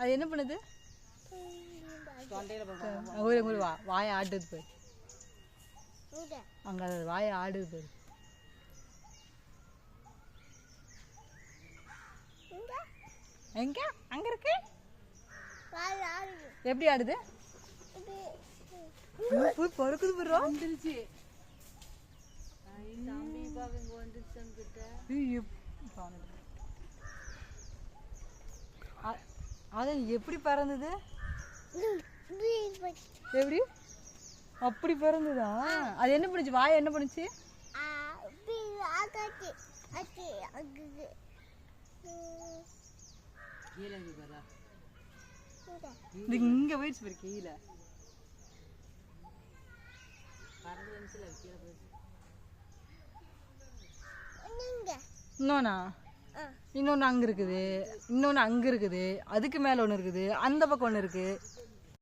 அது என்ன பண்ணுது? வாயை ஆடுது போய் அங்க வாயை ஆடுது போய். எங்க அங்க இருக்கு? எப்படி ஆடுது? போய் பறக்குது போறா. வந்துருச்சு. அது எப்படி பறந்தது? எப்படி அப்படி பறந்ததா? அது என்ன பண்ணுச்சு? வாயை என்ன பண்ணுச்சு? இங்க போயிடுச்சு பாரு கீழே. இன்னொன்னா இன்னொன்னு அங்க இருக்குது, இன்னொன்னு அங்க இருக்குது, அதுக்கு மேல ஒண்ணு இருக்குது, அந்த பக்கம் ஒண்ணு இருக்கு.